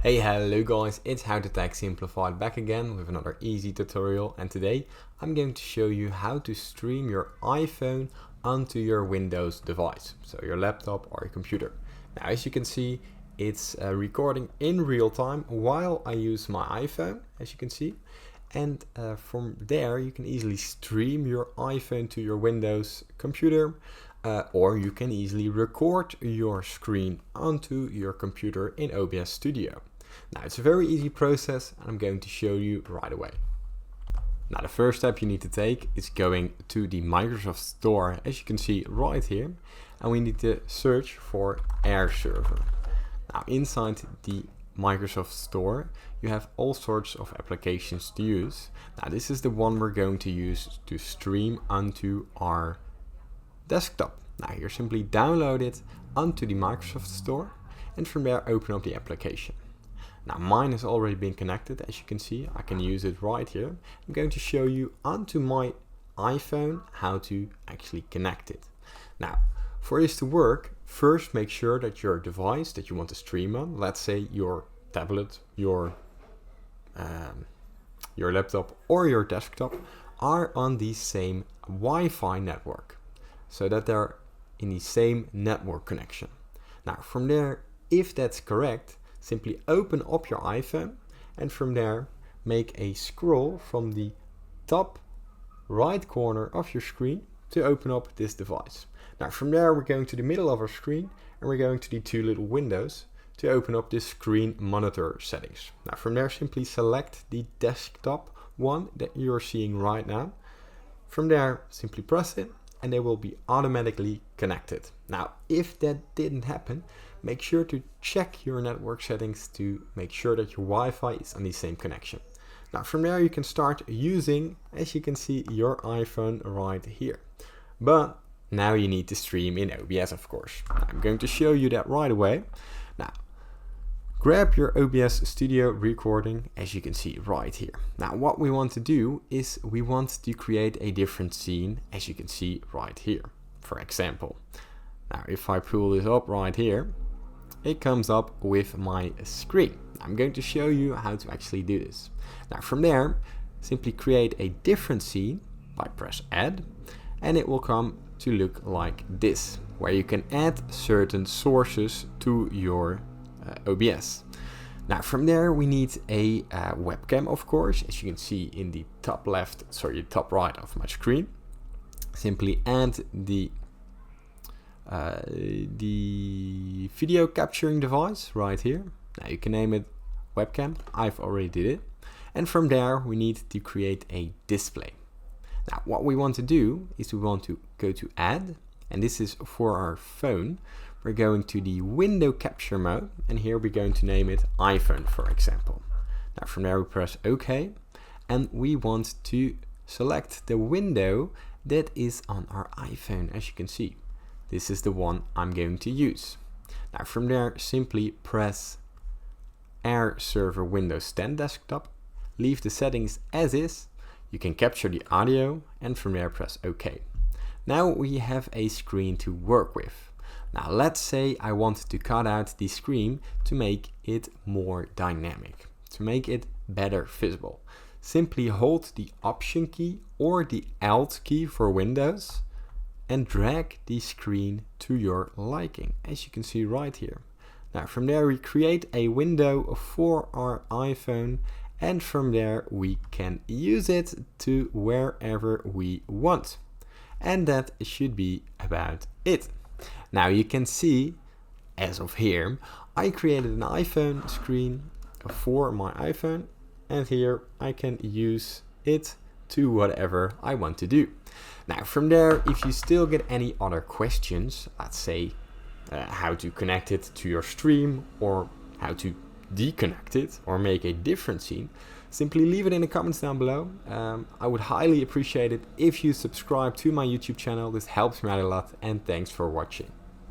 Hey, hello guys, it's How to Tech Simplified back again with another easy tutorial, and today I'm going to show you how to stream your iPhone onto your Windows device, so your laptop or your computer. Now as you can see, it's recording in real time while I use my iPhone, as you can see, and from there you can easily stream your iPhone to your Windows computer, or you can easily record your screen onto your computer in OBS Studio. Now it's a very easy process and I'm going to show you right away. Now the first step you need to take is going to the Microsoft Store, as you can see right here, and we need to search for Air Server. Now inside the Microsoft Store you have all sorts of applications to use. Now this is the one we're going to use to stream onto our desktop. Now here simply download it onto the Microsoft Store and from there open up the application. Now mine has already been connected, as you can see. I can use it right here. I'm going to show you onto my iPhone how to actually connect it. Now for this to work, first make sure that your device that you want to stream on, let's say your tablet, your laptop or your desktop, are on the same Wi-Fi network, so that they're in the same network connection. Now from there, if that's correct, simply open up your iPhone and from there make a scroll from the top right corner of your screen to open up this device. Now from there we're going to the middle of our screen and we're going to the two little windows to open up this screen monitor settings. Now from there simply select the desktop one that you're seeing right now. From there simply press it and they will be automatically connected. Now if that didn't happen, make sure to check your network settings to make sure that your Wi-Fi is on the same connection. Now from there you can start using, as you can see, your iPhone right here. But now you need to stream in OBS, of course. I'm going to show you that right away. Now grab your OBS Studio recording, as you can see right here. Now what we want to do is we want to create a different scene, as you can see right here. For example, now if I pull this up right here, it comes up with my screen. I'm going to show you how to actually do this. Now from there, simply create a different scene by press add, and it will come to look like this, where you can add certain sources to your OBS. Now from there we need a webcam, of course, as you can see in the top right of my screen. Simply add the video capturing device right here. Now you can name it webcam. I've already did it. And from there we need to create a display. Now what we want to do is we want to go to add, and this is for our phone. We're going to the window capture mode, and here we're going to name it iPhone, for example. Now from there we press OK, and we want to select the window that is on our iPhone, as you can see. This is the one I'm going to use. Now from there simply press Air Server Windows 10 Desktop, leave the settings as is, you can capture the audio, and from there press OK. Now we have a screen to work with. Now let's say I want to cut out the screen to make it more dynamic, to make it better visible. Simply hold the Option key or the Alt key for Windows and drag the screen to your liking, as you can see right here. Now from there we create a window for our iPhone, and from there we can use it to wherever we want. And that should be about it. Now you can see, as of here, I created an iPhone screen for my iPhone, and here I can use it to whatever I want to do. Now from there, if you still get any other questions, let's say how to connect it to your stream or how to deconnect it or make a different scene, simply leave it in the comments down below. I would highly appreciate it if you subscribe to my YouTube channel. This helps me out a lot, and thanks for watching.